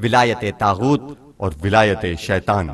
ولایت طاغوت اور ولایت شیطان۔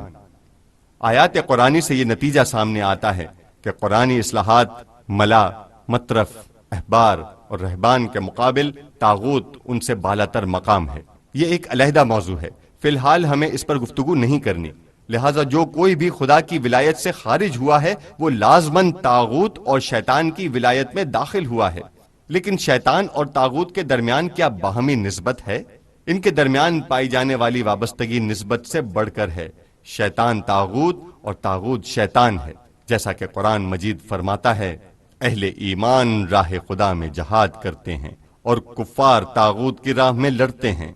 آیات قرآنی سے یہ نتیجہ سامنے آتا ہے کہ قرآنی اصلاحات ملا، مطرف، احبار اور رہبان کے مقابل طاغوت ان سے بالاتر مقام ہے۔ یہ ایک علیحدہ موضوع ہے، فی الحال ہمیں اس پر گفتگو نہیں کرنی، لہٰذا جو کوئی بھی خدا کی ولایت سے خارج ہوا ہے وہ لازماً طاغوت اور شیطان کی ولایت میں داخل ہوا ہے۔ لیکن شیطان اور طاغوت کے درمیان کیا باہمی نسبت ہے؟ ان کے درمیان پائی جانے والی وابستگی نسبت سے بڑھ کر ہے۔ شیطان طاغوت اور طاغوت شیطان ہے، جیسا کہ قرآن مجید فرماتا ہے اہل ایمان راہ خدا میں جہاد کرتے ہیں اور کفار طاغوت کی راہ میں لڑتے ہیں۔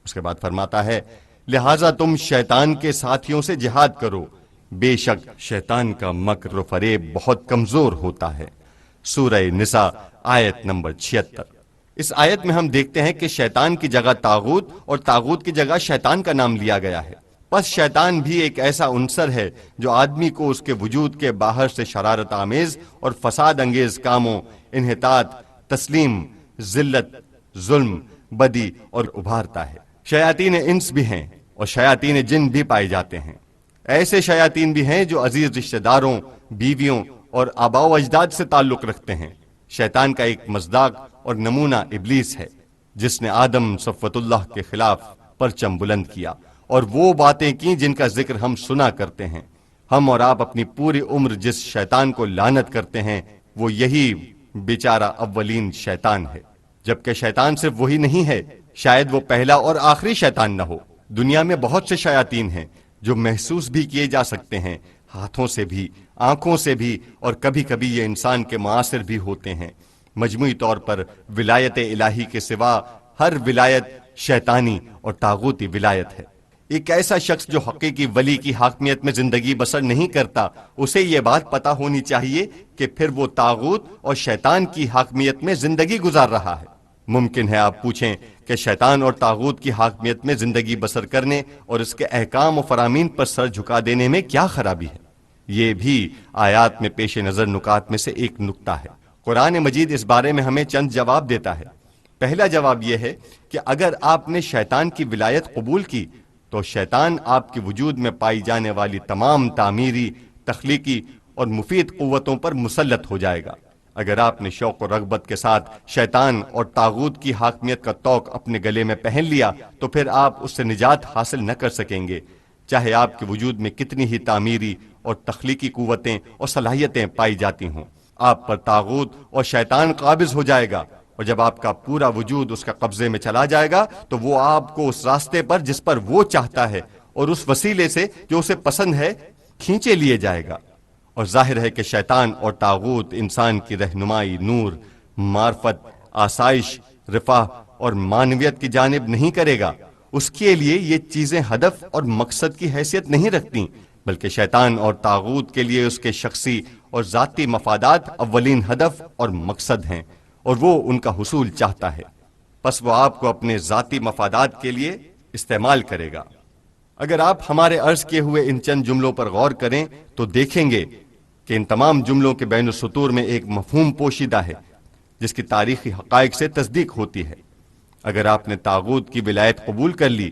اس کے بعد فرماتا ہے لہٰذا تم شیطان کے ساتھیوں سے جہاد کرو، بے شک شیطان کا مکر و فریب بہت کمزور ہوتا ہے۔ سورہ نساء آیت نمبر 76۔ اس آیت میں ہم دیکھتے ہیں کہ شیطان کی جگہ طاغوت اور طاغوت کی جگہ شیطان کا نام لیا گیا ہے۔ پس شیطان بھی ایک ایسا عنصر ہے جو آدمی کو اس کے وجود کے باہر سے شرارت آمیز اور فساد انگیز کاموں، انحطاط، تسلیم، ذلت، ظلم، بدی اور ابھارتا ہے۔ شیاطین انس بھی ہیں اور شیاطین جن بھی پائے جاتے ہیں۔ ایسے شیاطین بھی ہیں جو عزیز رشتہ داروں، بیویوں اور آباء و اجداد سے تعلق رکھتے ہیں۔ شیطان کا ایک مصداق اور نمونہ ابلیس ہے، جس نے آدم صفوت اللہ کے خلاف پرچم بلند کیا اور وہ باتیں کی جن کا ذکر ہم سنا کرتے ہیں۔ ہم اور آپ اپنی پوری عمر جس شیطان کو لعنت کرتے ہیں وہ یہی بیچارہ اولین شیطان ہے، جبکہ شیطان صرف وہی نہیں ہے، شاید وہ پہلا اور آخری شیطان نہ ہو۔ دنیا میں بہت سے شیاطین ہیں جو محسوس بھی کیے جا سکتے ہیں، ہاتھوں سے بھی، آنکھوں سے بھی، اور کبھی کبھی یہ انسان کے معاصر بھی ہوتے ہیں۔ مجموعی طور پر ولایت الہی کے سوا ہر ولایت شیطانی اور طاغوتی ولایت ہے۔ ایک ایسا شخص جو حقیقی ولی کی حاکمیت میں زندگی بسر نہیں کرتا، اسے یہ بات پتہ ہونی چاہیے کہ پھر وہ طاغوت اور شیطان کی حاکمیت میں زندگی گزار رہا ہے۔ ممکن ہے آپ پوچھیں کہ شیطان اور طاغوت کی حاکمیت میں زندگی بسر کرنے اور اس کے احکام و فرامین پر سر جھکا دینے میں کیا خرابی ہے؟ یہ بھی آیات میں پیش نظر نکات میں سے ایک نکتہ ہے۔ قرآن مجید اس بارے میں ہمیں چند جواب دیتا ہے۔ پہلا جواب یہ ہے کہ اگر آپ نے شیطان کی ولایت قبول کی تو شیطان آپ کے وجود میں پائی جانے والی تمام تعمیری، تخلیقی اور مفید قوتوں پر مسلط ہو جائے گا۔ اگر آپ نے شوق و رغبت کے ساتھ شیطان اور طاغوت کی حاکمیت کا طوق اپنے گلے میں پہن لیا تو پھر آپ اس سے نجات حاصل نہ کر سکیں گے، چاہے آپ کے وجود میں کتنی ہی تعمیری اور تخلیقی قوتیں اور صلاحیتیں پائی جاتی ہوں۔ آپ پر طاغوت اور شیطان قابض ہو جائے گا، اور جب آپ کا پورا وجود اس کا قبضے میں چلا جائے گا تو وہ آپ کو اس راستے پر جس پر وہ چاہتا ہے اور اس وسیلے سے جو اسے پسند ہے کھینچے لیے جائے گا۔ اور ظاہر ہے کہ شیطان اور طاغوت انسان کی رہنمائی نور، معرفت، آسائش، رفاہ اور معنویت کی جانب نہیں کرے گا۔ اس کے لیے یہ چیزیں ہدف اور مقصد کی حیثیت نہیں رکھتی، بلکہ شیطان اور طاغوت کے لیے اس کے شخصی اور ذاتی مفادات اولین ہدف اور مقصد ہیں، اور وہ ان کا حصول چاہتا ہے۔ پس وہ آپ کو اپنے ذاتی مفادات کے لیے استعمال کرے گا۔ اگر آپ ہمارے عرض کیے ہوئے ان چند جملوں پر غور کریں تو دیکھیں گے کہ ان تمام جملوں کے بین السطور میں ایک مفہوم پوشیدہ ہے جس کی تاریخی حقائق سے تصدیق ہوتی ہے۔ اگر آپ نے طاغوت کی ولایت قبول کر لی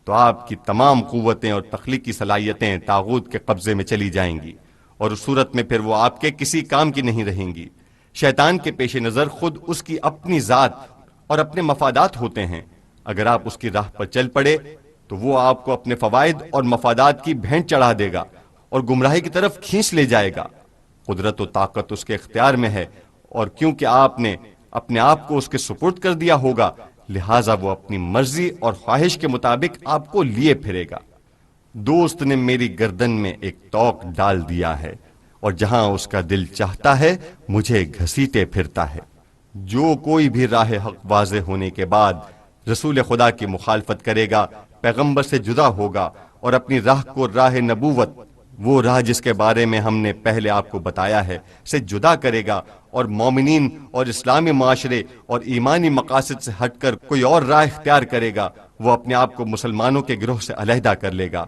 تو آپ کی تمام قوتیں اور تخلیقی صلاحیتیں طاغوت کے قبضے میں چلی جائیں گی، اور اس صورت میں پھر وہ آپ کے کسی کام کی نہیں رہیں گی۔ شیطان کے پیش نظر خود اس کی اپنی ذات اور اپنے مفادات ہوتے ہیں۔ اگر آپ اس کی راہ پر چل پڑے تو وہ آپ کو اپنے فوائد اور مفادات کی بھینٹ چڑھا دے گا اور گمراہی کی طرف کھینچ لے جائے گا۔ قدرت و طاقت اس کے اختیار میں ہے، اور کیونکہ آپ نے اپنے آپ کو اس کے سپرد کر دیا ہوگا لہٰذا وہ اپنی مرضی اور خواہش کے مطابق آپ کو لیے پھرے گا۔ دوست نے میری گردن میں ایک توق ڈال دیا ہے، اور جہاں اس کا دل چاہتا ہے مجھے گھسیٹے پھرتا ہے۔ جو کوئی بھی راہ حق واضح ہونے کے بعد رسول خدا کی مخالفت کرے گا، پیغمبر سے جدا ہوگا اور اپنی راہ کو راہ نبوت، وہ راہ جس کے بارے میں ہم نے پہلے آپ کو بتایا ہے، سے جدا کرے گا، اور مومنین اور اسلامی معاشرے اور ایمانی مقاصد سے ہٹ کر کوئی اور راہ اختیار کرے گا، وہ اپنے آپ کو مسلمانوں کے گروہ سے علیحدہ کر لے گا۔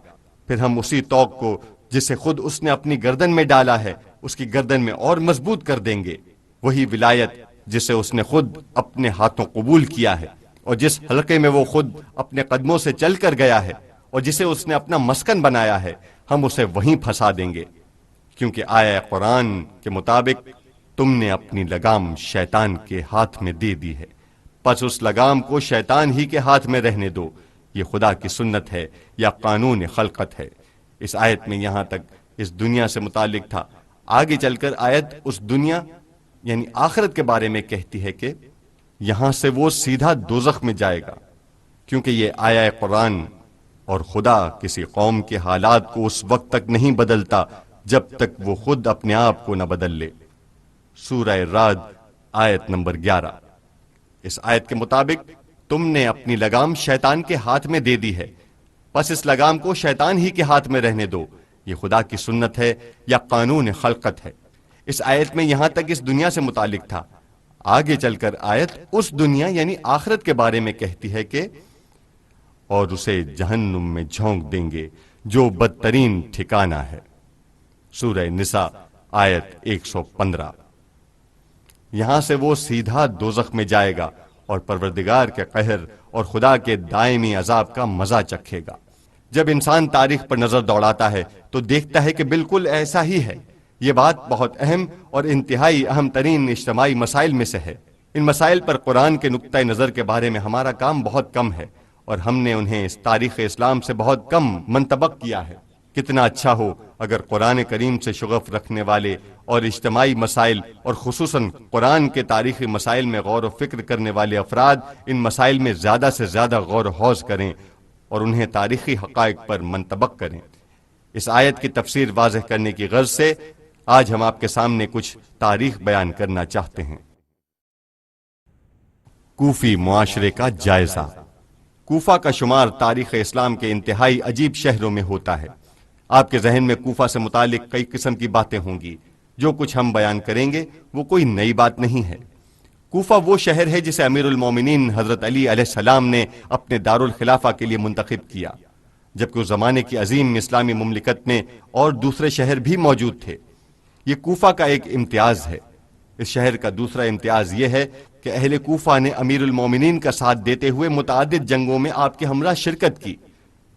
پھر ہم اسی توق کو جسے خود اس نے اپنی گردن میں ڈالا ہے اس کی گردن میں اور مضبوط کر دیں گے۔ وہی ولایت جسے اس نے خود اپنے ہاتھوں قبول کیا ہے، اور جس حلقے میں وہ خود اپنے قدموں سے چل کر گیا ہے اور جسے اس نے اپنا مسکن بنایا ہے، ہم اسے وہیں پھنسا دیں گے، کیونکہ آیا قرآن کے مطابق تم نے اپنی لگام شیطان کے ہاتھ میں دے دی ہے، پس اس لگام کو شیطان ہی کے ہاتھ میں رہنے دو، یہ خدا کی سنت ہے یا قانون خلقت ہے۔ اس آیت میں یہاں تک اس دنیا سے متعلق تھا۔ آگے چل کر آیت اس دنیا یعنی آخرت کے بارے میں کہتی ہے کہ یہاں سے وہ سیدھا دوزخ میں جائے گا، کیونکہ یہ آیا قرآن اور خدا کسی قوم کے حالات کو اس وقت تک نہیں بدلتا جب تک وہ خود اپنے آپ کو نہ بدل لے۔ سورہ رعد آیت نمبر 11۔ اس آیت کے مطابق تم نے اپنی لگام شیطان کے ہاتھ میں دے دی ہے، پس اس لگام کو شیطان ہی کے ہاتھ میں رہنے دو، یہ خدا کی سنت ہے یا قانون خلقت ہے۔ اس آیت میں یہاں تک اس دنیا سے متعلق تھا۔ آگے چل کر آیت اس دنیا یعنی آخرت کے بارے میں کہتی ہے کہ اور اسے جہنم میں جھونک دیں گے جو بدترین ٹھکانہ ہے۔ سورہ نساء آیت 115۔ یہاں سے وہ سیدھا دوزخ میں جائے گا اور پروردگار کے قہر اور خدا کے دائمی عذاب کا مزہ چکھے گا۔ جب انسان تاریخ پر نظر دوڑاتا ہے تو دیکھتا ہے کہ بالکل ایسا ہی ہے۔ یہ بات بہت اہم اور انتہائی اہم ترین اجتماعی مسائل میں سے ہے۔ ان مسائل پر قرآن کے نقطہ نظر کے بارے میں ہمارا کام بہت کم ہے اور ہم نے انہیں اس تاریخ اسلام سے بہت کم منطبق کیا ہے۔ کتنا اچھا ہو اگر قرآن کریم سے شغف رکھنے والے اور اجتماعی مسائل اور خصوصاً قرآن کے تاریخی مسائل میں غور و فکر کرنے والے افراد ان مسائل میں زیادہ سے زیادہ غور و خوض کریں اور انہیں تاریخی حقائق پر منطبق کریں۔ اس آیت کی تفسیر واضح کرنے کی غرض سے آج ہم آپ کے سامنے کچھ تاریخ بیان کرنا چاہتے ہیں۔ کوفی معاشرے کا جائزہ۔ کوفہ کا شمار تاریخ اسلام کے انتہائی عجیب شہروں میں ہوتا ہے۔ آپ کے ذہن میں کوفہ سے متعلق کئی قسم کی باتیں ہوں گی۔ جو کچھ ہم بیان کریں گے وہ کوئی نئی بات نہیں ہے۔ کوفہ وہ شہر ہے جسے امیر المومنین حضرت علی علیہ السلام نے اپنے دارالخلافہ کے لیے منتخب کیا، جبکہ اس زمانے کی عظیم اسلامی مملکت میں اور دوسرے شہر بھی موجود تھے۔ یہ کوفہ کا ایک امتیاز ہے۔ اس شہر کا دوسرا امتیاز یہ ہے کہ اہل کوفہ نے امیر المومنین کا ساتھ دیتے ہوئے متعدد جنگوں میں آپ کے ہمراہ شرکت کی۔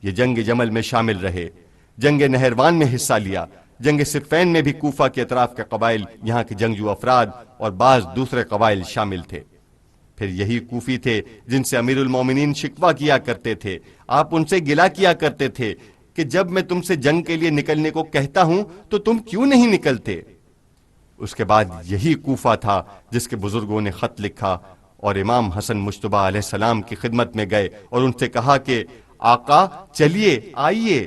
یہ جنگ جمل میں شامل رہے، جنگ نہروان میں حصہ لیا، جنگ صفین میں بھی کوفہ کے اطراف کے قبائل، یہاں کے جنگجو افراد اور بعض دوسرے قبائل شامل تھے۔ پھر یہی کوفی تھے جن سے امیر المومنین شکوہ کیا کرتے تھے۔ آپ ان سے گلہ کیا کرتے تھے کہ جب میں تم سے جنگ کے لیے نکلنے کو کہتا ہوں تو تم کیوں نہیں نکلتے؟ اس کے بعد یہی کوفہ تھا جس کے بزرگوں نے خط لکھا اور امام حسن مجتبیٰ علیہ السلام کی خدمت میں گئے اور ان سے کہا کہ آقا چلیے آئیے،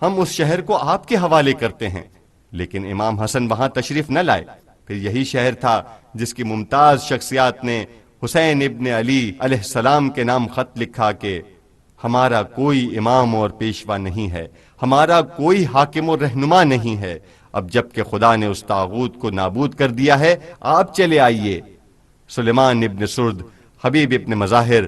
ہم اس شہر کو آپ کے حوالے کرتے ہیں، لیکن امام حسن وہاں تشریف نہ لائے۔ پھر یہی شہر تھا جس کی ممتاز شخصیات نے حسین ابن علی علیہ السلام کے نام خط لکھا کہ ہمارا کوئی امام اور پیشوا نہیں ہے، ہمارا کوئی حاکم و رہنما نہیں ہے، اب جب کہ خدا نے اس طاغوت کو نابود کر دیا ہے آپ چلے آئیے۔ سلیمان ابن سرد، حبیب ابن مظاہر،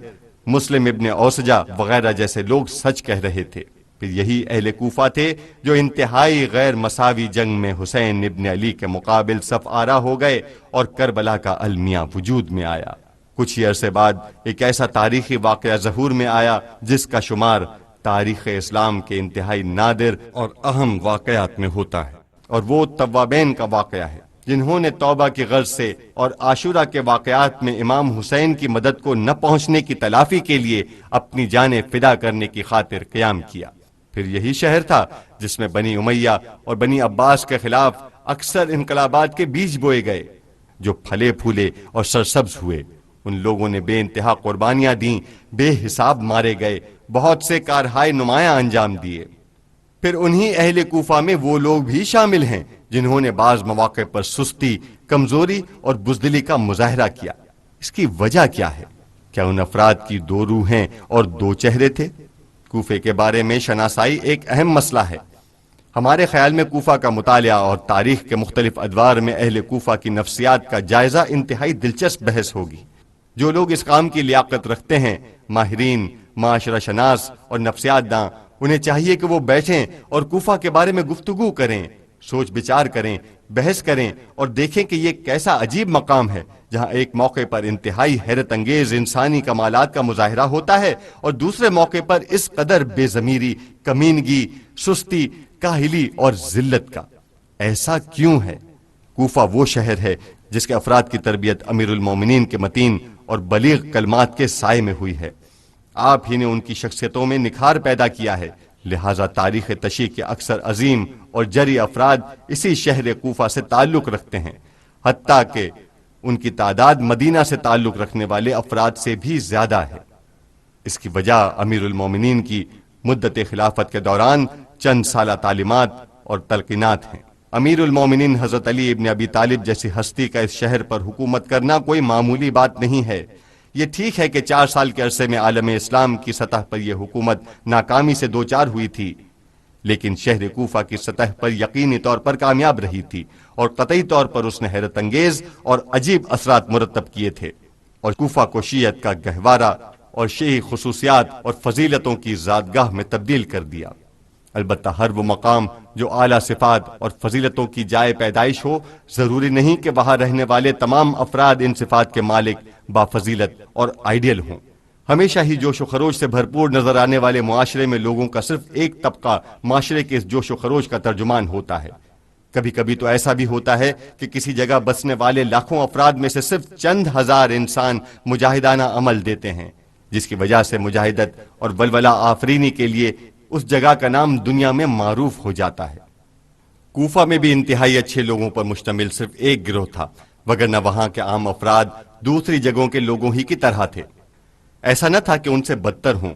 مسلم ابن اوسجہ وغیرہ جیسے لوگ سچ کہہ رہے تھے۔ پھر یہی اہل کوفہ تھے جو انتہائی غیر مساوی جنگ میں حسین ابن علی کے مقابل صف آرا ہو گئے اور کربلا کا المیہ وجود میں آیا۔ کچھ ہی عرصے بعد ایک ایسا تاریخی واقعہ ظہور میں آیا جس کا شمار تاریخ اسلام کے انتہائی نادر اور اہم واقعات میں ہوتا ہے، اور وہ توابین کا واقعہ ہے جنہوں نے توبہ کی غرض سے اور عاشورہ کے واقعات میں امام حسین کی مدد کو نہ پہنچنے کی تلافی کے لیے اپنی جانیں فدا کرنے کی خاطر قیام کیا۔ پھر یہی شہر تھا جس میں بنی امیہ اور بنی عباس کے خلاف اکثر انقلابات کے بیج بوئے گئے جو پھلے پھولے اور سرسبز ہوئے۔ ان لوگوں نے بے انتہا قربانیاں دیں، بے حساب مارے گئے، بہت سے کارہائے نمایاں انجام دیے۔ پھر انہی اہل کوفہ میں وہ لوگ بھی شامل ہیں جنہوں نے بعض مواقع پر سستی، کمزوری اور بزدلی کا مظاہرہ کیا۔ اس کی وجہ کیا ہے؟ کیا ان افراد کی دو روحیں اور دو چہرے تھے؟ کوفے کے بارے میں شناسائی ایک اہم مسئلہ ہے۔ ہمارے خیال میں کوفہ کا مطالعہ اور تاریخ کے مختلف ادوار میں اہل کوفہ کی نفسیات کا جائزہ انتہائی دلچسپ بحث ہوگی۔ جو لوگ اس کام کی لیاقت رکھتے ہیں، ماہرین، معاشرہ شناس اور نفسیات داں، انہیں چاہیے کہ وہ بیٹھیں اور کوفہ کے بارے میں گفتگو کریں، سوچ بچار کریں، بحث کریں اور دیکھیں کہ یہ کیسا عجیب مقام ہے جہاں ایک موقع پر انتہائی حیرت انگیز انسانی کمالات کا مظاہرہ ہوتا ہے اور دوسرے موقع پر اس قدر بے ضمیری، کمینگی، سستی، کاہلی اور ذلت کا۔ ایسا کیوں ہے؟ کوفہ وہ شہر ہے جس کے افراد کی تربیت امیر المومنین کے متین اور بلیغ کلمات کے سائے میں ہوئی ہے۔ آپ ہی نے ان کی شخصیتوں میں نکھار پیدا کیا ہے، لہذا تاریخ تشیع کے اکثر عظیم اور جری افراد اسی شہر کوفہ سے تعلق رکھتے ہیں، حتیٰ کہ ان کی تعداد مدینہ سے تعلق رکھنے والے افراد سے بھی زیادہ ہے۔ اس کی وجہ امیر المومنین کی مدت خلافت کے دوران چند سالہ تعلیمات اور تلقینات ہیں۔ امیر المومنین حضرت علی ابن ابی طالب جیسی ہستی کا اس شہر پر حکومت کرنا کوئی معمولی بات نہیں ہے۔ یہ ٹھیک ہے کہ 4 سال کے عرصے میں عالم اسلام کی سطح پر یہ حکومت ناکامی سے دوچار ہوئی تھی، لیکن شہر کوفہ کی سطح پر یقینی طور پر کامیاب رہی تھی اور قطعی طور پر اس نے حیرت انگیز اور عجیب اثرات مرتب کیے تھے اور کوفہ کو شیعت کا گہوارہ اور شیعی خصوصیات اور فضیلتوں کی زادگاہ میں تبدیل کر دیا۔ البتہ ہر وہ مقام جو اعلیٰ صفات اور فضیلتوں کی جائے پیدائش ہو، ضروری نہیں کہ وہاں رہنے والے تمام افراد ان صفات کے مالک، بافضیلت اور آئیڈیل ہوں۔ ہمیشہ ہی جوش و خروش سے بھرپور نظر آنے والے معاشرے میں لوگوں کا صرف ایک طبقہ معاشرے کے اس جوش و خروش کا ترجمان ہوتا ہے۔ کبھی کبھی تو ایسا بھی ہوتا ہے کہ کسی جگہ بسنے والے لاکھوں افراد میں سے صرف چند ہزار انسان مجاہدانہ عمل دیتے ہیں، جس کی وجہ سے مجاہدت اور ولولہ آفرینی کے لیے اس جگہ کا نام دنیا میں معروف ہو جاتا ہے۔ کوفہ میں بھی انتہائی اچھے لوگوں پر مشتمل صرف ایک گروہ تھا، وگرنہ وہاں کے عام افراد دوسری جگہوں کے لوگوں ہی کی طرح تھے۔ ایسا نہ تھا کہ ان سے بدتر ہوں،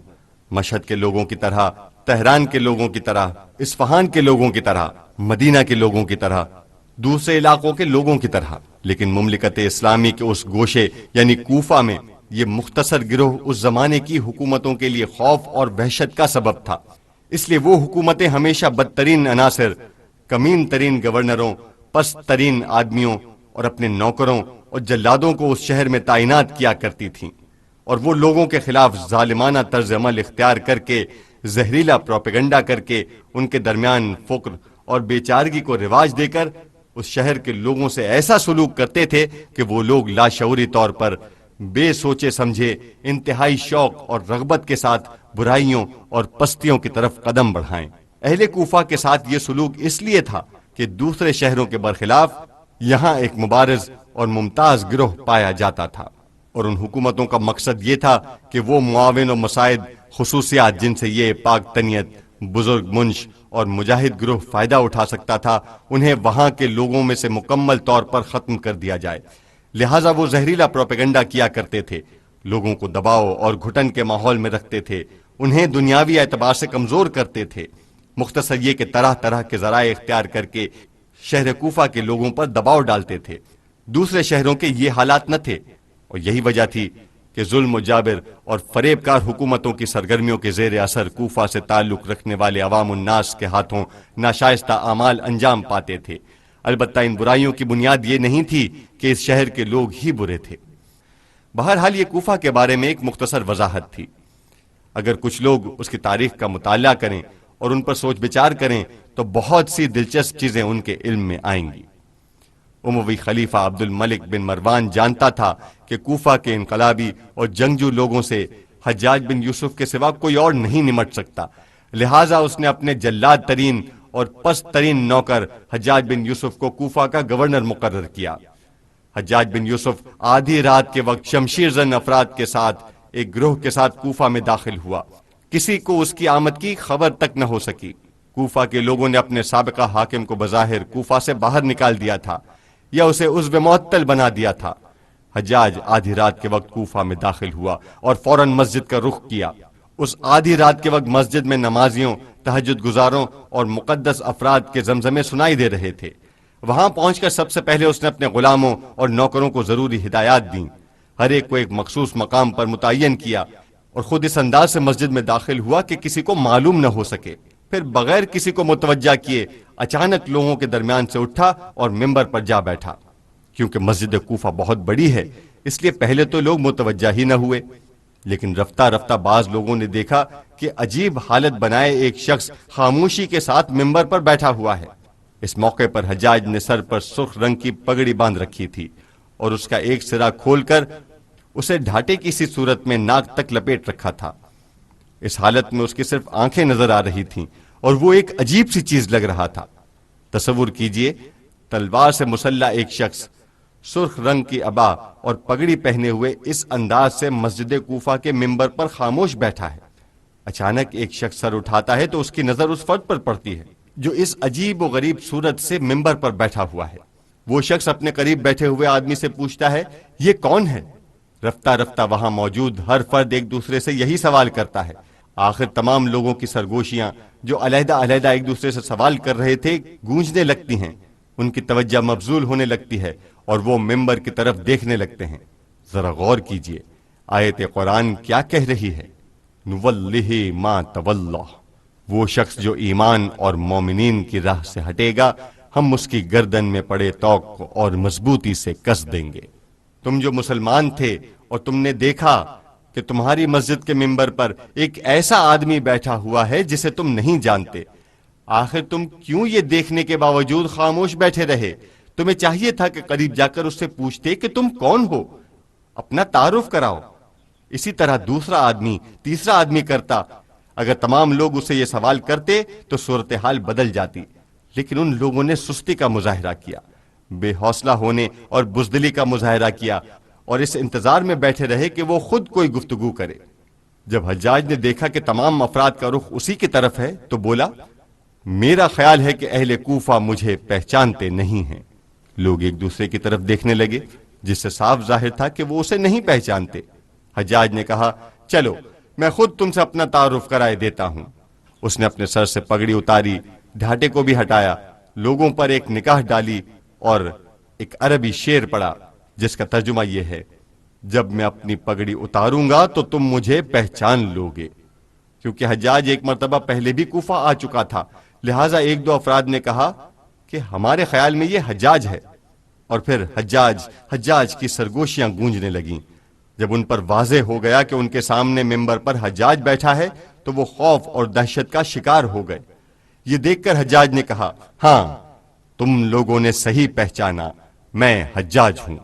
مشہد کے لوگوں کی طرح، تہران کے لوگوں کی طرح، اصفہان کے لوگوں کی طرح، مدینہ کے لوگوں کی طرح، دوسرے علاقوں کے لوگوں کی طرح، لیکن مملکت اسلامی کے اس گوشے یعنی کوفہ میں یہ مختصر گروہ اس زمانے کی حکومتوں کے لیے خوف اور وحشت کا سبب تھا۔ اس لیے وہ حکومتیں ہمیشہ بدترین عناصر، کمین ترین گورنروں، پست ترین آدمیوں اور اپنے نوکروں اور جلادوں کو اس شہر میں تعینات کیا کرتی تھیں، اور وہ لوگوں کے خلاف ظالمانہ طرز عمل اختیار کر کے، زہریلا پروپیگنڈا کر کے، ان کے درمیان فقر اور بیچارگی کو رواج دے کر اس شہر کے لوگوں سے ایسا سلوک کرتے تھے کہ وہ لوگ لاشعوری طور پر بے سوچے سمجھے انتہائی شوق اور رغبت کے ساتھ برائیوں اور پستیوں کی طرف قدم بڑھائیں۔ اہل کوفہ کے ساتھ یہ سلوک اس لیے تھا کہ دوسرے شہروں کے برخلاف یہاں ایک مبارز اور ممتاز گروہ پایا جاتا تھا، اور ان حکومتوں کا مقصد یہ تھا کہ وہ معاون و مساعد خصوصیات جن سے یہ پاک تنیت، بزرگ منش اور مجاہد گروہ فائدہ اٹھا سکتا تھا، انہیں وہاں کے لوگوں میں سے مکمل طور پر ختم کر دیا جائے۔ لہٰذا وہ زہریلا پروپیگنڈا کیا کرتے تھے، لوگوں کو دباؤ اور گھٹن کے ماحول میں رکھتے تھے، انہیں دنیاوی اعتبار سے کمزور کرتے تھے، مختصر یہ کہ طرح طرح کے ذرائع اختیار کر کے شہر کوفہ کے لوگوں پر دباؤ ڈالتے تھے۔ دوسرے شہروں کے یہ حالات نہ تھے، اور یہی وجہ تھی کہ ظلم و جابر اور فریب کار حکومتوں کی سرگرمیوں کے زیر اثر کوفہ سے تعلق رکھنے والے عوام الناس کے ہاتھوں ناشائستہ اعمال انجام پاتے تھے۔ البتہ ان برائیوں کی بنیاد یہ نہیں تھی کہ اس شہر کے لوگ ہی برے تھے۔ بہرحال یہ کوفہ کے بارے میں ایک مختصر وضاحت تھی۔ اگر کچھ لوگ اس کی تاریخ کا مطالعہ کریں اور ان پر سوچ بچار کریں تو بہت سی دلچسپ چیزیں ان کے علم میں آئیں گی۔ اموی خلیفہ عبد الملک بن مروان جانتا تھا کہ کوفہ کے انقلابی اور جنگجو لوگوں سے حجاج بن یوسف کے سوا کوئی اور نہیں نمٹ سکتا، لہٰذا اس نے اپنے جلاد ترین اور پست ترین نوکر حجاج بن یوسف کو کوفہ کا گورنر مقرر کیا۔ حجاج بن یوسف آدھی رات کے وقت شمشیر زن افراد کے ساتھ ایک گروہ کے ساتھ کوفہ میں داخل ہوا، کسی کو اس کی آمد کی خبر تک نہ ہو سکی۔ کوفہ کے لوگوں نے اپنے سابقہ حاکم کو بظاہر کوفہ سے باہر نکال دیا تھا یا اسے عضو معطل بنا دیا تھا۔ حجاج آدھی رات کے وقت کوفہ میں داخل ہوا اور فوراً مسجد کا رخ کیا۔ اس آدھی رات کے وقت مسجد میں نمازیوں، تہجد گزاروں اور مقدس افراد کے زمزمے سنائی دے رہے تھے۔ وہاں پہنچ کر سب سے پہلے اس نے اپنے غلاموں اور نوکروں کو ضروری ہدایات دیں، ہر ایک کو ایک مخصوص مقام پر متعین کیا، اور خود اس انداز سے مسجد میں داخل ہوا کہ کسی کو معلوم نہ ہو سکے۔ پھر بغیر کسی کو متوجہ کیے اچانک لوگوں کے درمیان سے اٹھا اور ممبر پر جا بیٹھا۔ کیونکہ مسجد کوفہ بہت بڑی ہے اس لیے پہلے تو لوگ متوجہ ہی نہ ہوئے، لیکن رفتہ رفتہ بعض لوگوں نے دیکھا کہ عجیب حالت بنائے ایک شخص خاموشی کے ساتھ ممبر پر بیٹھا ہوا ہے۔ اس موقع پر حجاج نے سر پر سرخ رنگ کی پگڑی باندھ رکھی تھی اور اس کا ایک سرا کھول کر اسے ڈھاٹے کی سی صورت میں ناک تک لپیٹ رکھا تھا۔ اس حالت میں اس کی صرف آنکھیں نظر آ رہی تھیں اور وہ ایک عجیب سی چیز لگ رہا تھا۔ تصور کیجئے، تلوار سے مسلح ایک شخص سرخ رنگ کی عبا اور پگڑی پہنے ہوئے اس انداز سے مسجد کوفہ کے ممبر پر خاموش بیٹھا ہے۔ اچانک ایک شخص سر اٹھاتا ہے تو اس کی نظر اس فرد پر پڑتی ہے جو اس عجیب و غریب صورت سے ممبر پر بیٹھا ہوا ہے۔ وہ شخص اپنے قریب بیٹھے ہوئے آدمی سے پوچھتا ہے، یہ کون ہے؟ رفتہ رفتہ وہاں موجود ہر فرد ایک دوسرے سے یہی سوال کرتا ہے۔ آخر تمام لوگوں کی سرگوشیاں جو علیحدہ علیحدہ ایک دوسرے سے سوال کر رہے تھے گونجنے لگتی ہیں، ان کی توجہ مبذول ہونے لگتی ہے اور وہ ممبر کی طرف دیکھنے لگتے ہیں۔ ذرا غور کیجئے، آیت قرآن کیا کہہ رہی ہے؟ نولہ ما تولی، وہ شخص جو ایمان اور مومنین کی راہ سے ہٹے گا ہم اس کی گردن میں پڑے توق کو اور مضبوطی سے کس دیں گے۔ تم جو مسلمان تھے اور تم نے دیکھا کہ تمہاری مسجد کے ممبر پر ایک ایسا آدمی بیٹھا ہوا ہے جسے تم نہیں جانتے، آخر تم کیوں یہ دیکھنے کے باوجود خاموش بیٹھے رہے؟ تمہیں چاہیے تھا کہ قریب جا کر اس سے پوچھتے کہ تم کون ہو، اپنا تعارف کراؤ۔ اسی طرح دوسرا آدمی، تیسرا آدمی کرتا۔ اگر تمام لوگ اسے یہ سوال کرتے تو صورتحال بدل جاتی، لیکن ان لوگوں نے سستی کا مظاہرہ کیا، بے حوصلہ ہونے اور بزدلی کا مظاہرہ کیا اور اس انتظار میں بیٹھے رہے کہ وہ خود کوئی گفتگو کرے۔ جب حجاج نے دیکھا کہ تمام افراد کا رخ اسی کی طرف ہے تو بولا، میرا خیال ہے کہ اہل کوفہ مجھے پہچانتے نہیں ہیں۔ لوگ ایک دوسرے کی طرف دیکھنے لگے جس سے صاف ظاہر تھا کہ وہ اسے نہیں پہچانتے۔ حجاج نے کہا، چلو میں خود تم سے اپنا تعارف کرائے دیتا ہوں۔ اس نے اپنے سر سے پگڑی اتاری، ڈھاٹے کو بھی ہٹایا، لوگوں پر ایک نگاہ ڈالی اور ایک عربی شعر پڑھا جس کا ترجمہ یہ ہے، جب میں اپنی پگڑی اتاروں گا تو تم مجھے پہچان لوگے۔ کیونکہ حجاج ایک مرتبہ پہلے بھی کوفہ آ چکا تھا، لہٰذا ایک دو افراد نے کہا کہ ہمارے خیال میں یہ حجاج ہے، اور پھر حجاج کی سرگوشیاں گونجنے لگیں۔ جب ان پر واضح ہو گیا کہ ان کے سامنے ممبر پر حجاج بیٹھا ہے تو وہ خوف اور دہشت کا شکار ہو گئے۔ یہ دیکھ کر حجاج نے کہا، ہاں تم لوگوں نے صحیح پہچانا، میں حجاج ہوں۔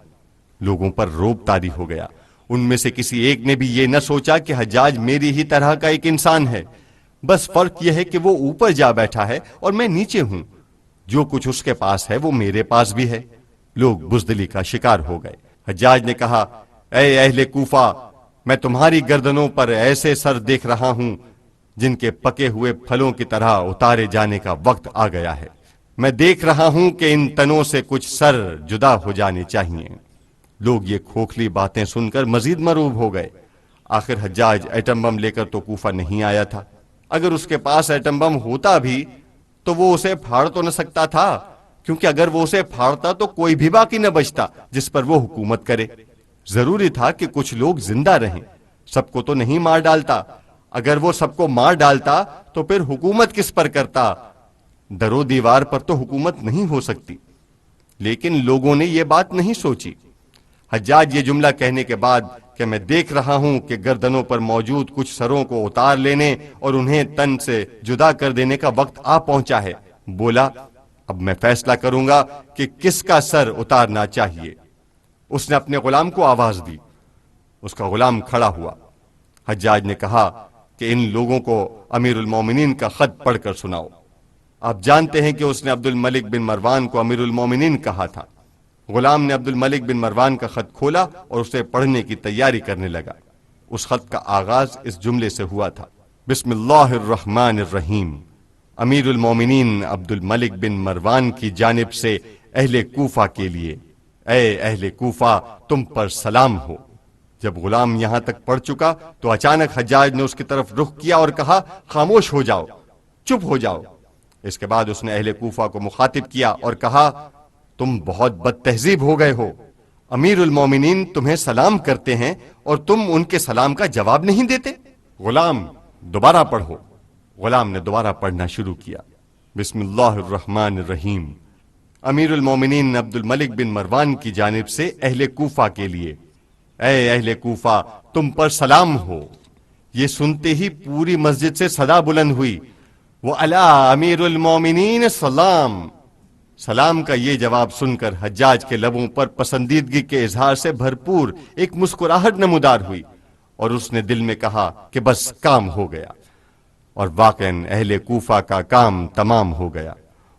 لوگوں پر روب طاری ہو گیا۔ ان میں سے کسی ایک نے بھی یہ نہ سوچا کہ حجاج میری ہی طرح کا ایک انسان ہے، بس فرق یہ ہے کہ وہ اوپر جا بیٹھا ہے اور میں نیچے ہوں، جو کچھ اس کے پاس ہے وہ میرے پاس بھی ہے۔ لوگ بزدلی کا شکار ہو گئے۔ حجاج نے کہا، اے اہل کوفہ، میں تمہاری گردنوں پر ایسے سر دیکھ رہا ہوں جن کے پکے ہوئے پھلوں کی طرح اتارے جانے کا وقت آ گیا ہے۔ میں دیکھ رہا ہوں کہ ان تنوں سے کچھ سر جدا ہو جانے چاہیے۔ لوگ یہ کھوکھلی باتیں سن کر مزید مروب ہو گئے۔ آخر حجاج ایٹم بم لے کر تو کوفہ نہیں آیا تھا، اگر اس کے پاس ایٹم بم ہوتا بھی تو وہ اسے پھاڑ تو نہ سکتا تھا، کیونکہ اگر وہ اسے پھاڑتا تو کوئی بھی باقی نہ بچتا جس پر وہ حکومت کرے۔ ضروری تھا کہ کچھ لوگ زندہ رہیں، سب کو تو نہیں مار ڈالتا۔ اگر وہ سب کو مار ڈالتا تو پھر حکومت کس پر کرتا؟ در و دیوار پر تو حکومت نہیں ہو سکتی۔ لیکن لوگوں نے یہ بات نہیں سوچی۔ حجاج یہ جملہ کہنے کے بعد کہ میں دیکھ رہا ہوں کہ گردنوں پر موجود کچھ سروں کو اتار لینے اور انہیں تن سے جدا کر دینے کا وقت آ پہنچا ہے، بولا، اب میں فیصلہ کروں گا کہ کس کا سر اتارنا چاہیے۔ اس نے اپنے غلام کو آواز دی، اس کا غلام کھڑا ہوا۔ حجاج نے کہا کہ ان لوگوں کو امیر المومنین کا خط پڑھ کر سناؤ۔ آپ جانتے ہیں کہ اس نے عبد الملک بن مروان کو امیر المومنین کہا تھا۔ غلام نے عبد الملک بن مروان کا خط کھولا اور اسے پڑھنے کی تیاری کرنے لگا۔ اس خط کا آغاز اس جملے سے ہوا تھا، بسم اللہ الرحمن الرحیم، امیر المومنین عبد الملک بن مروان کی جانب سے اہل کوفہ کے لیے، اے اہل کوفہ تم پر سلام ہو۔ جب غلام یہاں تک پڑھ چکا تو اچانک حجاج نے اس کی طرف رخ کیا اور کہا، خاموش ہو جاؤ، چپ ہو جاؤ۔ اس کے بعد اس نے اہل کوفہ کو مخاطب کیا اور کہا، تم بہت بد تہذیب ہو گئے ہو، امیر المومنین تمہیں سلام کرتے ہیں اور تم ان کے سلام کا جواب نہیں دیتے۔ غلام دوبارہ پڑھو۔ غلام نے دوبارہ پڑھنا شروع کیا، بسم اللہ الرحمن الرحیم، امیر المومنین عبد الملک بن مروان کی جانب سے اہل کوفہ کے لیے، اے اہل کوفہ تم پر سلام ہو۔ یہ سنتے ہی پوری مسجد سے صدا بلند ہوئی، وعلی امیر المومنین سلام۔ سلام کا یہ جواب سن کر حجاج کے لبوں پر پسندیدگی کے اظہار سے بھرپور ایک مسکراہٹ نمودار ہوئی، اور اس نے دل میں کہا کہ بس کام ہو گیا۔ اور واقعاً اہل کوفہ کا کام تمام ہو گیا۔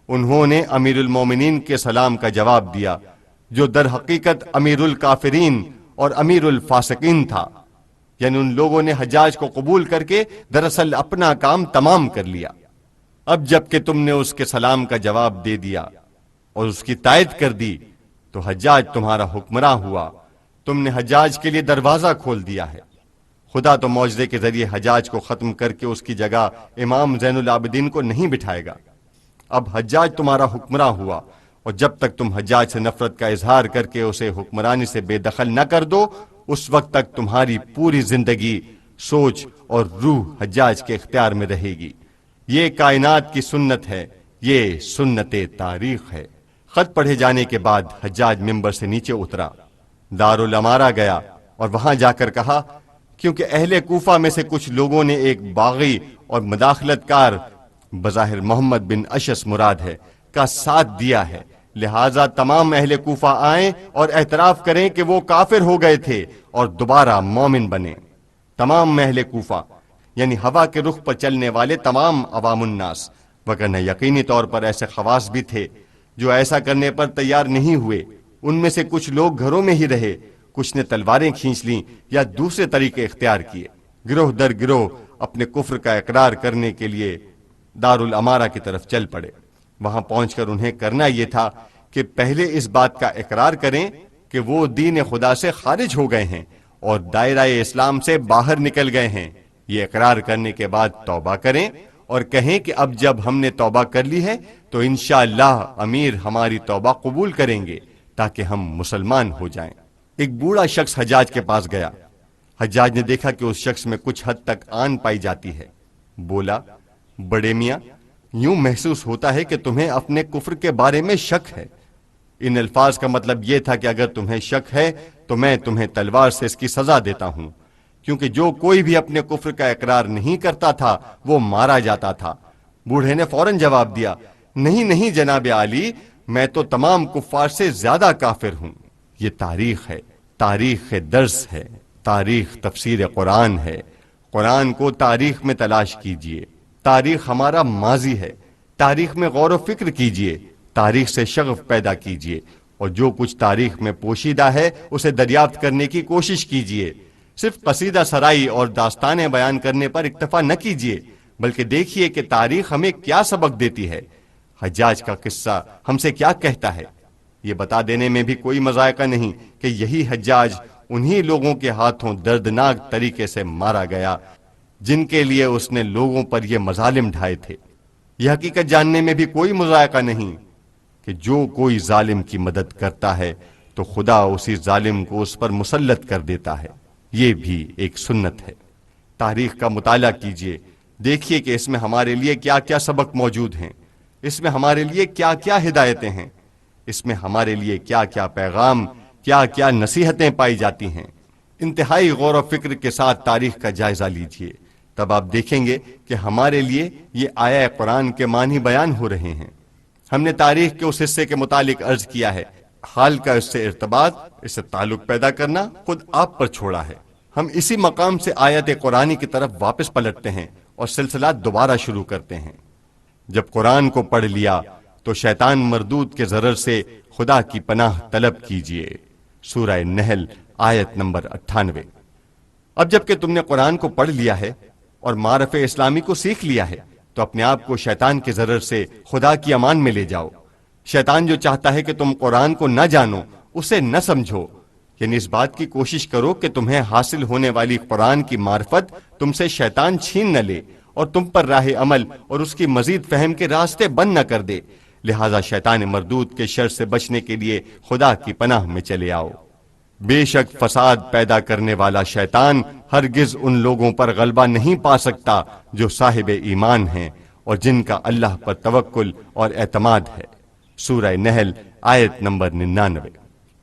انہوں نے امیر المومنین کے سلام کا جواب دیا، جو در حقیقت امیر الکافرین اور امیر الفاسقین تھا، یعنی ان لوگوں نے حجاج کو قبول کر کے دراصل اپنا کام تمام کر لیا۔ اب جب کہ تم نے اس کے سلام کا جواب دے دیا اور اس کی تائید کر دی تو حجاج تمہارا حکمراں ہوا، تم نے حجاج کے لیے دروازہ کھول دیا ہے۔ خدا تو معجزے کے ذریعے حجاج کو ختم کر کے اس کی جگہ امام زین العابدین کو نہیں بٹھائے گا۔ اب حجاج تمہارا حکمراں ہوا، اور جب تک تم حجاج سے نفرت کا اظہار کر کے اسے حکمرانی سے بے دخل نہ کر دو، اس وقت تک تمہاری پوری زندگی، سوچ اور روح حجاج کے اختیار میں رہے گی۔ یہ کائنات کی سنت ہے، یہ سنت تاریخ ہے۔ خط پڑھے جانے کے بعد حجاج ممبر سے نیچے اترا، دارالامارہ گیا اور وہاں جا کر کہا، کیونکہ اہل کوفہ میں سے کچھ لوگوں نے ایک باغی اور مداخلت کار، بظاہر محمد بن اشس مراد ہے، کا ساتھ دیا ہے، لہٰذا تمام اہل کوفہ آئیں اور اعتراف کریں کہ وہ کافر ہو گئے تھے اور دوبارہ مومن بنے۔ تمام اہل کوفہ یعنی ہوا کے رخ پر چلنے والے تمام عوام الناس، وگرنہ یقینی طور پر ایسے خواص بھی تھے جو ایسا کرنے پر تیار نہیں ہوئے۔ ان میں سے کچھ لوگ گھروں میں ہی رہے، کچھ نے تلواریں کھینچ لیں یا دوسرے طریقے اختیار کیے۔ گروہ در گروہ اپنے کفر کا اقرار کرنے کے لیے دارالامارہ کی طرف چل پڑے۔ وہاں پہنچ کر انہیں کرنا یہ تھا کہ پہلے اس بات کا اقرار کریں کہ وہ دین خدا سے خارج ہو گئے ہیں اور دائرہ اسلام سے باہر نکل گئے ہیں۔ یہ اقرار کرنے کے بعد توبہ کریں اور کہیں کہ اب جب ہم نے توبہ کر لی ہے تو انشاءاللہ امیر ہماری توبہ قبول کریں گے تاکہ ہم مسلمان ہو جائیں۔ ایک بوڑھا شخص حجاج کے پاس گیا۔ حجاج نے دیکھا کہ اس شخص میں کچھ حد تک آن پائی جاتی ہے۔ بولا، بڑے میاں، یوں محسوس ہوتا ہے کہ تمہیں اپنے کفر کے بارے میں شک ہے۔ ان الفاظ کا مطلب یہ تھا کہ اگر تمہیں شک ہے تو میں تمہیں تلوار سے اس کی سزا دیتا ہوں، کیونکہ جو کوئی بھی اپنے کفر کا اقرار نہیں کرتا تھا وہ مارا جاتا تھا۔ بوڑھے نے فوراً جواب دیا، نہیں نہیں جناب عالی، میں تو تمام کفار سے زیادہ کافر ہوں۔ یہ تاریخ ہے، تاریخ درس ہے، تاریخ تفسیر قرآن ہے۔ قرآن کو تاریخ میں تلاش کیجئے۔ تاریخ ہمارا ماضی ہے، تاریخ میں غور و فکر کیجئے، تاریخ سے شغف پیدا کیجئے، اور جو کچھ تاریخ میں پوشیدہ ہے اسے دریافت کرنے کی کوشش کیجئے۔ صرف قصیدہ سرائی اور داستانیں بیان کرنے پر اکتفا نہ کیجئے، بلکہ دیکھیے کہ تاریخ ہمیں کیا سبق دیتی ہے۔ حجاج کا قصہ ہم سے کیا کہتا ہے؟ یہ بتا دینے میں بھی کوئی مذائقہ نہیں کہ یہی حجاج انہی لوگوں کے ہاتھوں دردناک طریقے سے مارا گیا جن کے لیے اس نے لوگوں پر یہ مظالم ڈھائے تھے۔ یہ حقیقت جاننے میں بھی کوئی مذائقہ نہیں کہ جو کوئی ظالم کی مدد کرتا ہے تو خدا اسی ظالم کو اس پر مسلط کر دیتا ہے۔ یہ بھی ایک سنت ہے۔ تاریخ کا مطالعہ کیجئے، دیکھیے کہ اس میں ہمارے لیے کیا کیا سبق موجود ہیں، اس میں ہمارے لیے کیا کیا ہدایتیں ہیں، اس میں ہمارے لیے کیا کیا پیغام، کیا کیا نصیحتیں پائی جاتی ہیں۔ انتہائی غور و فکر کے ساتھ تاریخ کا جائزہ لیجئے، تب آپ دیکھیں گے کہ ہمارے لیے یہ آیہ قرآن کے معنی بیان ہو رہے ہیں۔ ہم نے تاریخ کے اس حصے کے متعلق عرض کیا ہے، حال کا اس سے ارتباط، اس سے تعلق پیدا کرنا خود آپ پر چھوڑا ہے۔ ہم اسی مقام سے آیت قرآنی کی طرف واپس پلٹتے ہیں اور سلسلہ دوبارہ شروع کرتے ہیں۔ جب قرآن کو پڑھ لیا تو شیطان مردود کے ضرر سے خدا کی پناہ طلب کیجئے۔ سورہ نحل آیت نمبر 98۔ اب جب کہ تم نے قرآن کو پڑھ لیا ہے اور معرف اسلامی کو سیکھ لیا ہے تو اپنے آپ کو شیطان کے ضرر سے خدا کی امان میں لے جاؤ۔ شیطان جو چاہتا ہے کہ تم قرآن کو نہ جانو، اسے نہ سمجھو، یعنی اس بات کی کوشش کرو کہ تمہیں حاصل ہونے والی قرآن کی معرفت تم سے شیطان چھین نہ لے اور تم پر راہ عمل اور اس کی مزید فہم کے راستے بند نہ کر دے۔ لہذا شیطان مردود کے شر سے بچنے کے لیے خدا کی پناہ میں چلے آؤ۔ بے شک فساد پیدا کرنے والا شیطان ہرگز ان لوگوں پر غلبہ نہیں پا سکتا جو صاحب ایمان ہیں اور جن کا اللہ پر توکل اور اعتماد ہے۔ سورہ نحل آیت نمبر 99۔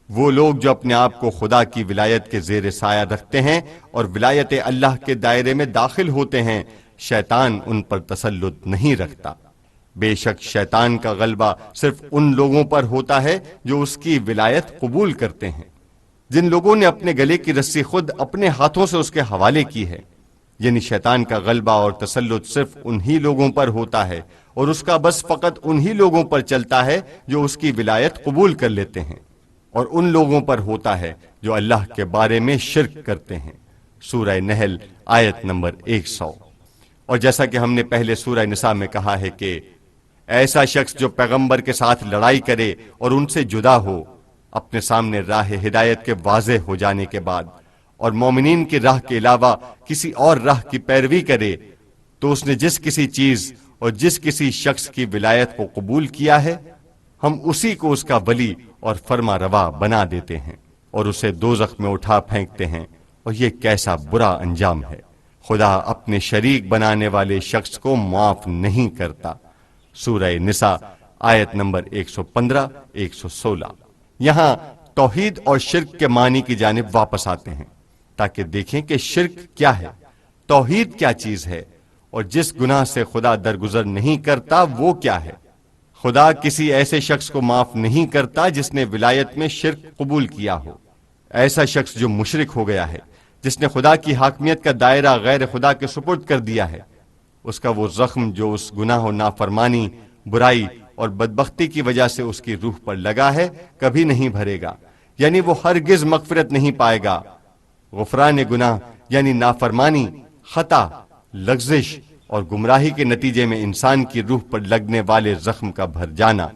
وہ لوگ جو اپنے آپ کو خدا کی ولایت کے زیر سایہ رکھتے ہیں اور ولایت اللہ کے دائرے میں داخل ہوتے ہیں، شیطان ان پر تسلط نہیں رکھتا۔ بے شک شیطان کا غلبہ صرف ان لوگوں پر ہوتا ہے جو اس کی ولایت قبول کرتے ہیں، جن لوگوں نے اپنے گلے کی رسی خود اپنے ہاتھوں سے اس کے حوالے کی ہے۔ یعنی شیطان کا غلبہ اور تسلط صرف انہی لوگوں پر ہوتا ہے، اور اس کا بس فقط انہی لوگوں پر چلتا ہے جو اس کی ولایت قبول کر لیتے ہیں، اور ان لوگوں پر ہوتا ہے جو اللہ کے بارے میں شرک کرتے ہیں۔ سورہ نحل آیت نمبر 100۔ اور جیسا کہ ہم نے پہلے سورہ نساء میں کہا ہے کہ ایسا شخص جو پیغمبر کے ساتھ لڑائی کرے اور ان سے جدا ہو، اپنے سامنے راہ ہدایت کے واضح ہو جانے کے بعد، اور مومنین کی راہ کے علاوہ کسی اور راہ کی پیروی کرے، تو اس نے جس کسی چیز اور جس کسی شخص کی ولایت کو قبول کیا ہے، ہم اسی کو اس کا ولی اور فرما روا بنا دیتے ہیں اور اسے دوزخ میں اٹھا پھینکتے ہیں، اور یہ کیسا برا انجام ہے۔ خدا اپنے شریک بنانے والے شخص کو معاف نہیں کرتا۔ سورہ نساء آیت نمبر 115 116۔ یہاں توحید اور شرک کے معنی کی جانب واپس آتے ہیں تاکہ دیکھیں کہ شرک کیا ہے، توحید کیا چیز ہے، اور جس گناہ سے خدا درگزر نہیں کرتا وہ کیا ہے۔ خدا کسی ایسے شخص کو معاف نہیں کرتا جس نے ولایت میں شرک قبول کیا ہو۔ ایسا شخص جو مشرک ہو گیا ہے، جس نے خدا کی حاکمیت کا دائرہ غیر خدا کے سپرد کر دیا ہے، اس کا وہ زخم جو اس گناہ و نافرمانی، برائی اور بدبختی کی وجہ سے اس کی روح پر لگا ہے، کبھی نہیں بھرے گا، یعنی وہ ہرگز مغفرت نہیں پائے گا۔ غفران گناہ یعنی نافرمانی، خطا، لغزش اور گمراہی کے نتیجے میں انسان کی روح پر لگنے والے زخم کا بھر جانا،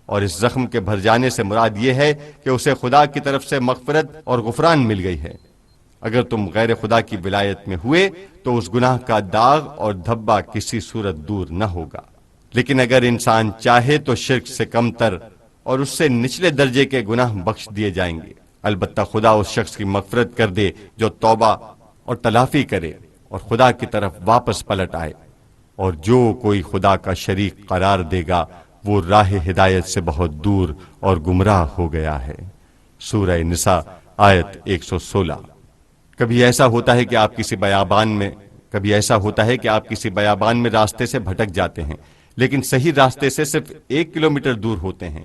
اور اس زخم کے بھر جانے سے مراد یہ ہے کہ اسے خدا کی طرف سے مغفرت اور غفران مل گئی ہے۔ اگر تم غیر خدا کی ولایت میں ہوئے تو اس گناہ کا داغ اور دھبا کسی صورت دور نہ ہوگا، لیکن اگر انسان چاہے تو شرک سے کمتر اور اس سے نچلے درجے کے گناہ بخش دیے جائیں گے، البتہ خدا اس شخص کی مغفرت کر دے جو توبہ اور تلافی کرے اور خدا کی طرف واپس پلٹ آئے، اور جو کوئی خدا کا شریک قرار دے گا وہ راہ ہدایت سے بہت دور اور گمراہ ہو گیا ہے۔ سورہ نساء آیت 116۔ کبھی ایسا ہوتا ہے کہ آپ کسی بیابان میں راستے سے بھٹک جاتے ہیں، لیکن صحیح راستے سے صرف 1 کلومیٹر دور ہوتے ہیں،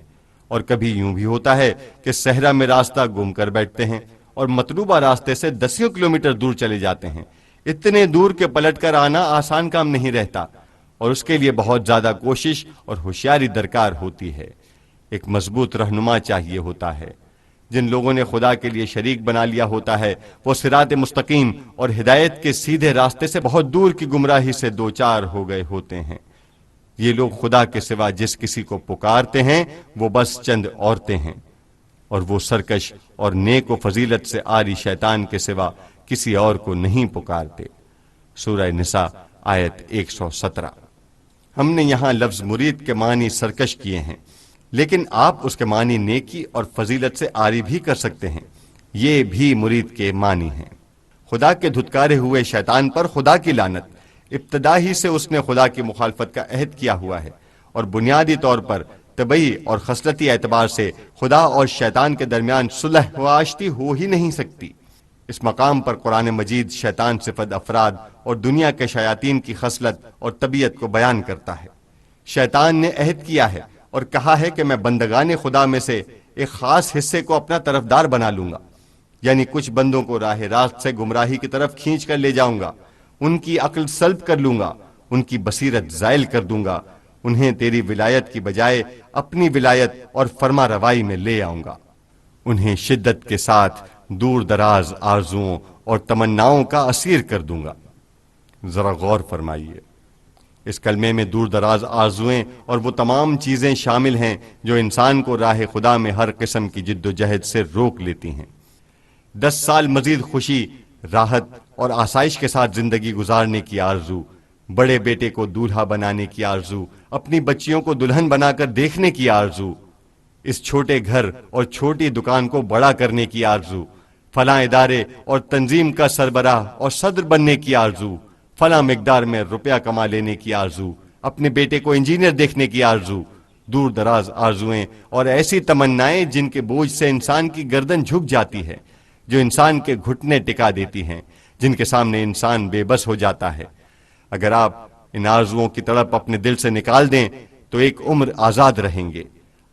اور کبھی یوں بھی ہوتا ہے کہ صحرا میں راستہ گم کر بیٹھتے ہیں اور مطلوبہ راستے سے 10 کلومیٹر دور چلے جاتے ہیں۔ اتنے دور کے پلٹ کر آنا آسان کام نہیں رہتا، اور اس کے لیے بہت زیادہ کوشش اور ہوشیاری درکار ہوتی ہے۔ ایک مضبوط رہنما چاہیے ہوتا ہے۔ جن لوگوں نے خدا کے لیے شریک بنا لیا ہوتا ہے وہ صراط مستقیم اور ہدایت کے سیدھے راستے سے بہت دور کی گمراہی سے دوچار ہو گئے ہوتے ہیں۔ یہ لوگ خدا کے سوا جس کسی کو پکارتے ہیں وہ بس چند عورتیں ہیں، اور وہ سرکش اور نیک و فضیلت سے عاری شیطان کے سوا کسی اور کو نہیں پکارتے۔ سورہ نساء آیت 117۔ ہم نے یہاں لفظ مرید کے معنی سرکش کیے ہیں، لیکن آپ اس کے معنی نیکی اور فضیلت سے عاری بھی کر سکتے ہیں، یہ بھی مرید کے معنی ہیں۔ خدا کے دھتکارے ہوئے شیطان پر خدا کی لعنت۔ ابتدا ہی سے اس نے خدا کی مخالفت کا عہد کیا ہوا ہے، اور بنیادی طور پر طبعی اور خصلتی اعتبار سے خدا اور شیطان کے درمیان صلح و آشتی ہو ہی نہیں سکتی۔ اس مقام پر قرآن مجید شیطان صفت افراد اور دنیا کے شیاطین کی خصلت اور طبیعت کو بیان کرتا ہے۔ شیطان نے عہد کیا ہے اور کہا ہے کہ میں بندگان خدا میں سے ایک خاص حصے کو اپنا طرفدار بنا لوں گا، یعنی کچھ بندوں کو راہ راست سے گمراہی کی طرف کھینچ کر لے جاؤں گا، ان کی عقل سلب کر لوں گا، ان کی بصیرت زائل کر دوں گا، انہیں تیری ولایت کی بجائے اپنی ولایت اور فرما روائی میں لے آؤں گا، انہیں شدت کے ساتھ دور دراز آرزوؤں اور تمناؤں کا اسیر کر دوں گا۔ ذرا غور فرمائیے، اس کلمے میں دور دراز آرزویں اور وہ تمام چیزیں شامل ہیں جو انسان کو راہ خدا میں ہر قسم کی جد و جہد سے روک لیتی ہیں۔ 10 سال مزید خوشی، راحت اور آسائش کے ساتھ زندگی گزارنے کی آرزو، بڑے بیٹے کو دولہا بنانے کی آرزو، اپنی بچیوں کو دلہن بنا کر دیکھنے کی آرزو، اس چھوٹے گھر اور چھوٹی دکان کو بڑا کرنے کی آرزو، فلاں ادارے اور تنظیم کا سربراہ اور صدر بننے کی آرزو، فلاں مقدار میں روپیہ کما لینے کی آرزو، اپنے بیٹے کو انجینئر دیکھنے کی آرزو، دور دراز آرزویں اور ایسی تمنائیں جن کے بوجھ سے انسان کی گردن جھک جاتی ہے، جو انسان کے گھٹنے ٹکا دیتی ہیں، جن کے سامنے انسان بے بس ہو جاتا ہے۔ اگر آپ ان آرزوؤں کی تڑپ اپنے دل سے نکال دیں تو ایک عمر آزاد رہیں گے،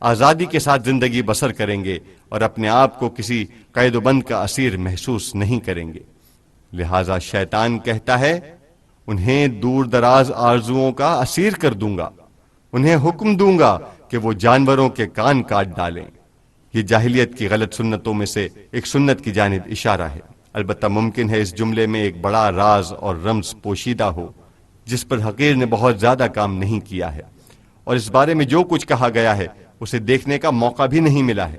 آزادی کے ساتھ زندگی بسر کریں گے اور اپنے آپ کو کسی قید و بند کا اسیر محسوس نہیں کریں گے۔ لہذا شیطان کہتا ہے انہیں دور دراز آرزوؤں کا اسیر کر دوں گا، انہیں حکم دوں گا کہ وہ جانوروں کے کان کاٹ ڈالیں۔ یہ جاہلیت کی غلط سنتوں میں سے ایک سنت کی جانب اشارہ ہے۔ البتہ ممکن ہے اس جملے میں ایک بڑا راز اور رمز پوشیدہ ہو جس پر حقیر نے بہت زیادہ کام نہیں کیا ہے، اور اس بارے میں جو کچھ کہا گیا ہے اسے دیکھنے کا موقع بھی نہیں ملا ہے۔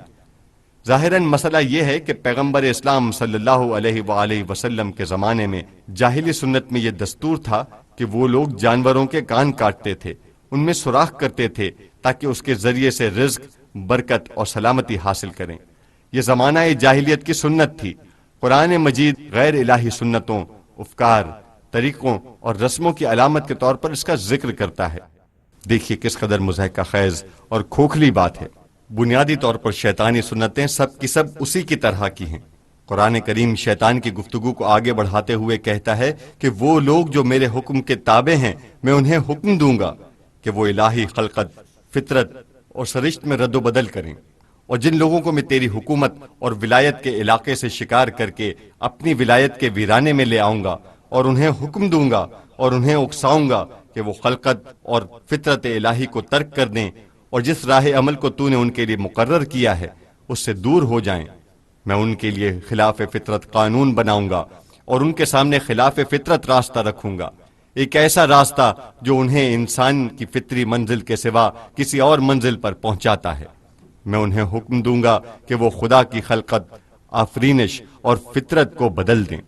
ظاہراً مسئلہ یہ ہے کہ پیغمبر اسلام صلی اللہ علیہ وآلہ وسلم کے زمانے میں جاہلی سنت میں یہ دستور تھا کہ وہ لوگ جانوروں کے کان کاٹتے تھے، ان میں سوراخ کرتے تھے تاکہ اس کے ذریعے سے رزق، برکت اور سلامتی حاصل کریں۔ یہ زمانہ جاہلیت کی سنت تھی۔ قرآن مجید غیر الہی سنتوں، افکار، طریقوں اور رسموں کی علامت کے طور پر اس کا ذکر کرتا ہے۔ دیکھیے کس قدر مضحکہ خیز اور کھوکھلی بات ہے۔ بنیادی طور پر شیطانی سنتیں سب کی سب اسی کی طرح کی ہیں۔ قرآن کریم شیطان کی گفتگو کو آگے بڑھاتے ہوئے کہتا ہے کہ وہ لوگ جو میرے حکم کے تابع ہیں میں انہیں حکم دوں گا کہ وہ الہی خلقت، فطرت اور سرشت میں رد و بدل کریں، اور جن لوگوں کو میں تیری حکومت اور ولایت کے علاقے سے شکار کر کے اپنی ولایت کے ویرانے میں لے آؤں گا اور انہیں حکم دوں گا اور انہیں اکساؤں گا کہ وہ خلقت اور فطرت الہی کو ترک کر دیں اور جس راہ عمل کو تو نے ان کے لیے مقرر کیا ہے اس سے دور ہو جائیں، میں ان کے لیے خلاف فطرت قانون بناؤں گا اور ان کے سامنے خلاف فطرت راستہ رکھوں گا، ایک ایسا راستہ جو انہیں انسان کی فطری منزل کے سوا کسی اور منزل پر پہنچاتا ہے۔ میں انہیں حکم دوں گا کہ وہ خدا کی خلقت، آفرینش اور فطرت کو بدل دیں۔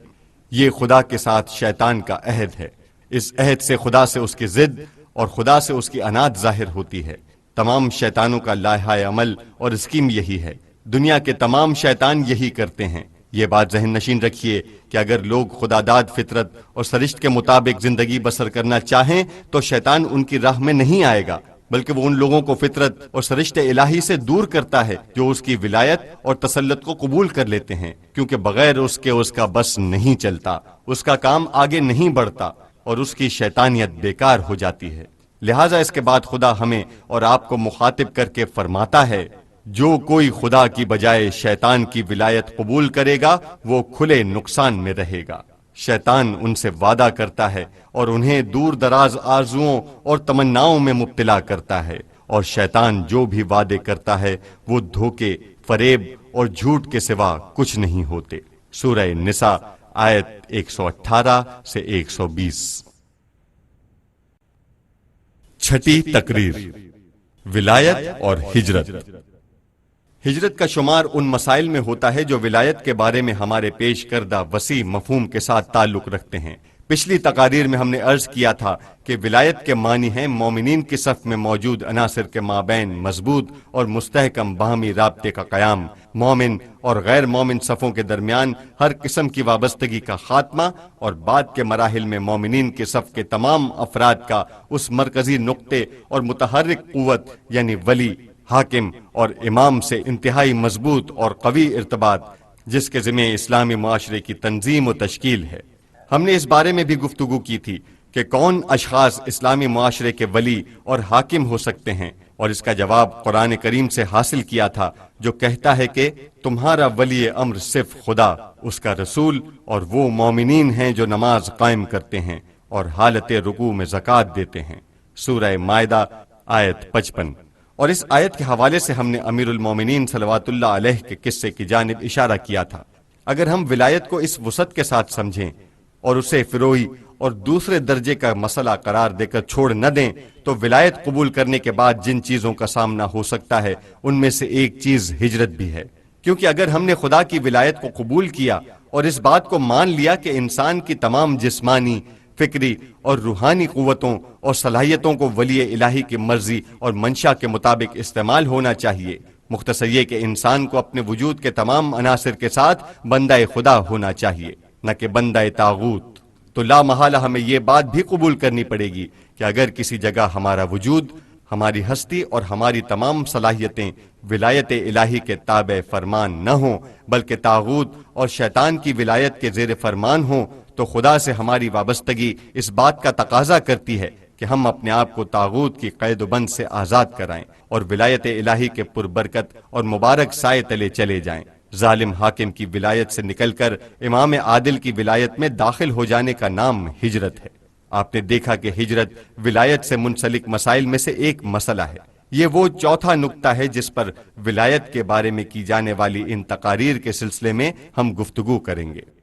یہ خدا کے ساتھ شیطان کا عہد ہے۔ اس عہد سے خدا سے اس کی ضد اور خدا سے اس کی عناد ظاہر ہوتی ہے۔ تمام شیطانوں کا لائحہ عمل اور اسکیم یہی ہے۔ دنیا کے تمام شیطان یہی کرتے ہیں۔ یہ بات ذہن نشین رکھیے کہ اگر لوگ خدا داد فطرت اور سرشت کے مطابق زندگی بسر کرنا چاہیں تو شیطان ان کی راہ میں نہیں آئے گا، بلکہ وہ ان لوگوں کو فطرت اور سرشت الہی سے دور کرتا ہے جو اس کی ولایت اور تسلط کو قبول کر لیتے ہیں، کیونکہ بغیر اس کے اس کا بس نہیں چلتا، اس کا کام آگے نہیں بڑھتا اور اس کی شیطانیت بیکار ہو جاتی ہے۔ لہٰذا اس کے بعد خدا ہمیں اور آپ کو مخاطب کر کے فرماتا ہے، جو کوئی خدا کی بجائے شیطان کی ولایت قبول کرے گا وہ کھلے نقصان میں رہے گا۔ شیطان ان سے وعدہ کرتا ہے اور انہیں دور دراز آرزوؤں اور تمناؤں میں مبتلا کرتا ہے، اور شیطان جو بھی وعدے کرتا ہے وہ دھوکے، فریب اور جھوٹ کے سوا کچھ نہیں ہوتے۔ سورہ نساء آیت 118 سے 120۔ چھٹی تقریر، ولایت اور ہجرت۔ ہجرت کا شمار ان مسائل میں ہوتا ہے جو ولایت کے بارے میں ہمارے پیش کردہ وسیع مفہوم کے ساتھ تعلق رکھتے ہیں۔ پچھلی تقاریر میں ہم نے عرض کیا تھا کہ ولایت کے معنی ہیں مومنین کی صف میں موجود عناصر کے مابین مضبوط اور مستحکم باہمی رابطے کا قیام، مومن اور غیر مومن صفوں کے درمیان ہر قسم کی وابستگی کا خاتمہ، اور بعد کے مراحل میں مومنین کے صف کے تمام افراد کا اس مرکزی نقطے اور متحرک قوت یعنی ولی، حاکم اور امام سے انتہائی مضبوط اور قوی ارتباط جس کے ذمہ اسلامی معاشرے کی تنظیم و تشکیل ہے۔ ہم نے اس بارے میں بھی گفتگو کی تھی کہ کون اشخاص اسلامی معاشرے کے ولی اور حاکم ہو سکتے ہیں، اور اس کا جواب قرآن کریم سے حاصل کیا تھا جو کہتا ہے کہ تمہارا ولی امر صرف خدا، اس کا رسول اور وہ مومنین ہیں جو نماز قائم کرتے ہیں اور حالت رکوع میں زکوٰۃ دیتے ہیں۔ سورہ مائدہ آیت 55۔ اور اس آیت کے حوالے سے ہم نے امیر المومنین صلوات اللہ علیہ کے قصے کی جانب اشارہ کیا تھا۔ اگر ہم ولایت کو اس وسعت کے ساتھ سمجھیں اور اسے فروعی اور دوسرے درجے کا مسئلہ قرار دے کر چھوڑ نہ دیں تو ولایت قبول کرنے کے بعد جن چیزوں کا سامنا ہو سکتا ہے ان میں سے ایک چیز ہجرت بھی ہے، کیونکہ اگر ہم نے خدا کی ولایت کو قبول کیا اور اس بات کو مان لیا کہ انسان کی تمام جسمانی، فکری اور روحانی قوتوں اور صلاحیتوں کو ولی الہی کی مرضی اور منشا کے مطابق استعمال ہونا چاہیے، مختصر یہ کہ انسان کو اپنے وجود کے تمام عناصر کے ساتھ بندہ خدا ہونا چاہیے نہ کہ بندہ طاغوت، تو لا محالہ ہمیں یہ بات بھی قبول کرنی پڑے گی کہ اگر کسی جگہ ہمارا وجود، ہماری ہستی اور ہماری تمام صلاحیتیں ولایت الہی کے تابع فرمان نہ ہوں بلکہ طاغوت اور شیطان کی ولایت کے زیر فرمان ہوں، تو خدا سے ہماری وابستگی اس بات کا تقاضا کرتی ہے کہ ہم اپنے آپ کو طاغوت کی قید و بند سے آزاد کرائیں اور ولایت الہی کے پربرکت اور مبارک سائے تلے چلے جائیں۔ ظالم حاکم کی ولایت سے نکل کر امام عادل کی ولایت میں داخل ہو جانے کا نام ہجرت ہے۔ آپ نے دیکھا کہ ہجرت ولایت سے منسلک مسائل میں سے ایک مسئلہ ہے۔ یہ وہ چوتھا نقطہ ہے جس پر ولایت کے بارے میں کی جانے والی ان تقاریر کے سلسلے میں ہم گفتگو کریں گے۔